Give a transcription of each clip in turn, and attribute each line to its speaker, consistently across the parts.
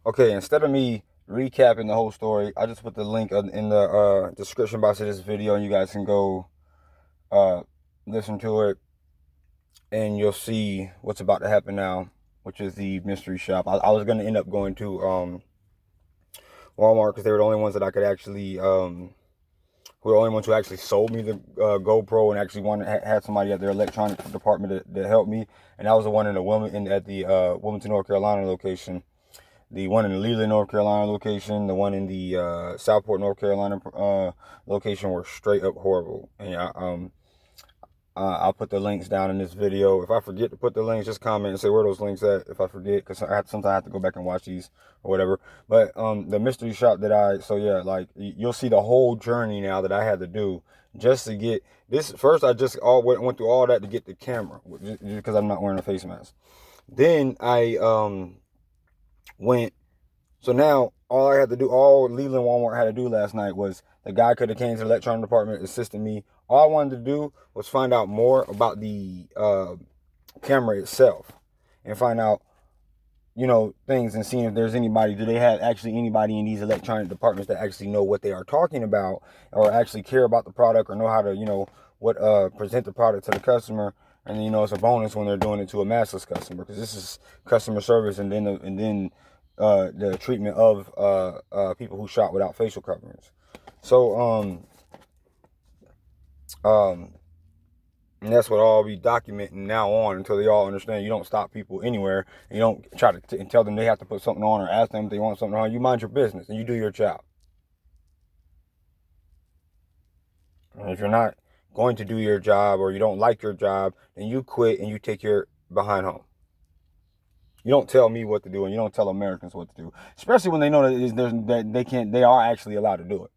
Speaker 1: Okay, instead of me recapping the whole story, I just put the link in the description box of this video, and you guys can go uh, listen to it, and you'll see what's about to happen now, which is the mystery shop. I was going to end up going to Walmart because they were the only ones that I could actually who were the only ones who actually sold me the GoPro and actually had somebody at their electronics department that helped me, and that was the one in the at the Wilmington, North Carolina location. The one in the Leland, North Carolina location, the one in the Southport, North Carolina location were straight up horrible. And I'll put the links down in this video. If I forget to put the links, just comment and say where those links at. If I forget, because sometimes I have to go back and watch these or whatever. But the mystery shop so yeah, like you'll see the whole journey now that I had to do just to get this. First, I just went through all that to get the camera because I'm not wearing a face mask. Then I went. So now all I had to do, all Leland Walmart had to do last night was the guy could have came to the electronic department, assisted me. All I wanted to do was find out more about the camera itself and find out, things and seeing if there's anybody. Do they have actually anybody in these electronic departments that actually know what they are talking about or actually care about the product or know how to, what present the product to the customer. And then, it's a bonus when they're doing it to a massless customer because this is customer service and then the treatment of people who shop without facial coverings. So and that's what I'll be documenting now on until they all understand you don't stop people anywhere. And you don't try to and tell them they have to put something on or ask them if they want something on. You mind your business and you do your job. And if you're not going to do your job or you don't like your job, then you quit and you take your behind home. You don't tell me what to do, and you don't tell Americans what to do, especially when they know that they are actually allowed to do it.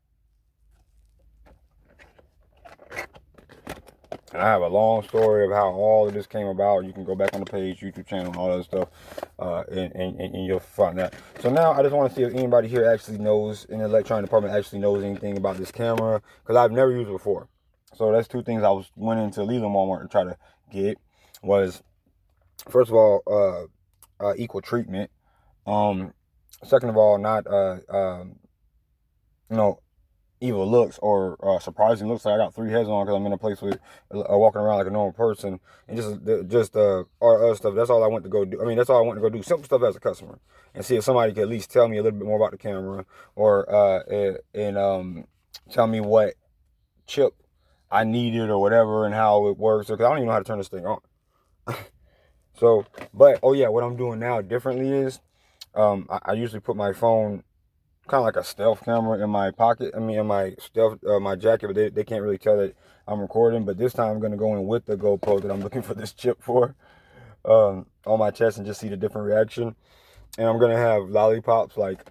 Speaker 1: And I have a long story of how all of this came about. You can go back on the page, YouTube channel, and all that stuff, and you'll find that. So now I just want to see if anybody here actually knows, in the electronic department, actually knows anything about this camera, because I've never used it before. So that's two things I went into Leland Walmart to try to get was, first of all, equal treatment. Second of all, not evil looks or surprising looks. Like I got 3 heads on because I'm in a place with walking around like a normal person, and just all other stuff. That's all I went to go do. I mean, that's all I went to go do. Simple stuff as a customer, and see if somebody could at least tell me a little bit more about the camera, or tell me what chip I needed or whatever, and how it works. Because I don't even know how to turn this thing on. So, but oh yeah, what I'm doing now differently is, I usually put my phone kind of like a stealth camera in my pocket. I mean, in my stealth, my jacket, but they can't really tell that I'm recording. But this time I'm gonna go in with the GoPro that I'm looking for this chip for, on my chest and just see the different reaction. And I'm gonna have lollipops, like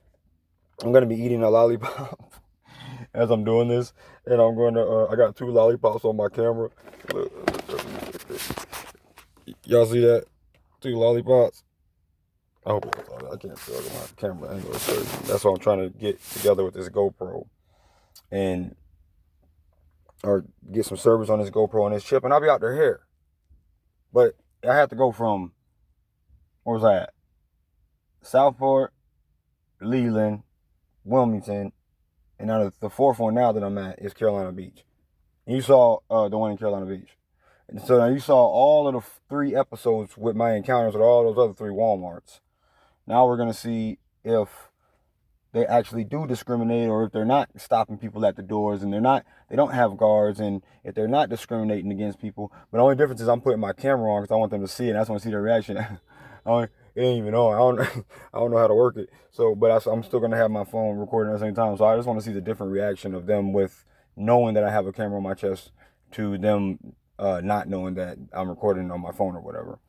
Speaker 1: I'm gonna be eating a lollipop as I'm doing this, and I'm gonna I got 2 lollipops on my camera. Look, y'all see that? 2 lollipops. I hope I can't tell my camera angle. That's what I'm trying to get together with this GoPro, and or get some service on this GoPro and this chip, and I'll be out there here. But I have to go from, where was I at? Southport, Leland, Wilmington, and now the 4th one now that I'm at is Carolina Beach. And you saw the one in Carolina Beach. And so now you saw all of the 3 episodes with my encounters with all those other 3 Walmarts. Now we're going to see if they actually do discriminate, or if they're not stopping people at the doors, and they don't have guards, and if they're not discriminating against people. But the only difference is I'm putting my camera on because I want them to see it, and I just want to see their reaction. It ain't even on. I don't know how to work it. So, but I'm still gonna have my phone recording at the same time. So I just want to see the different reaction of them with knowing that I have a camera on my chest to them not knowing that I'm recording on my phone or whatever.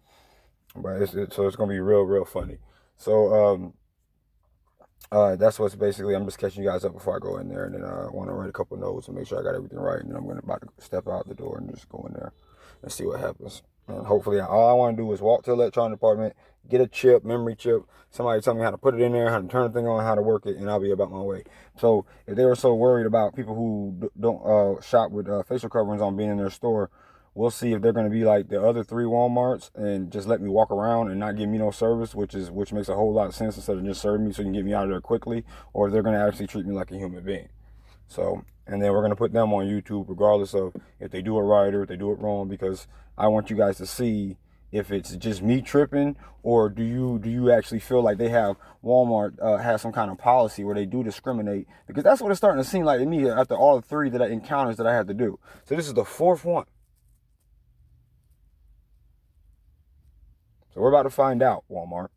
Speaker 1: But so it's gonna be real funny. So that's what's basically. I'm just catching you guys up before I go in there, and then I want to write a couple notes and make sure I got everything right. And then I'm about to step out the door and just go in there and see what happens. And hopefully, all I want to do is walk to the electronic department, get a chip, memory chip. Somebody tell me how to put it in there, how to turn the thing on, how to work it, and I'll be about my way. So if they were so worried about people who don't shop with facial coverings on being in their store, we'll see if they're going to be like the other 3 Walmarts and just let me walk around and not give me no service, which makes a whole lot of sense, instead of just serving me so you can get me out of there quickly, or if they're going to actually treat me like a human being. So, and then we're going to put them on YouTube regardless of if they do it right or if they do it wrong, because I want you guys to see if it's just me tripping, or do you actually feel like they have Walmart has some kind of policy where they do discriminate, because that's what it's starting to seem like to me after all the 3 that I encounters that I had to do. So this is the 4th one. So we're about to find out, Walmart.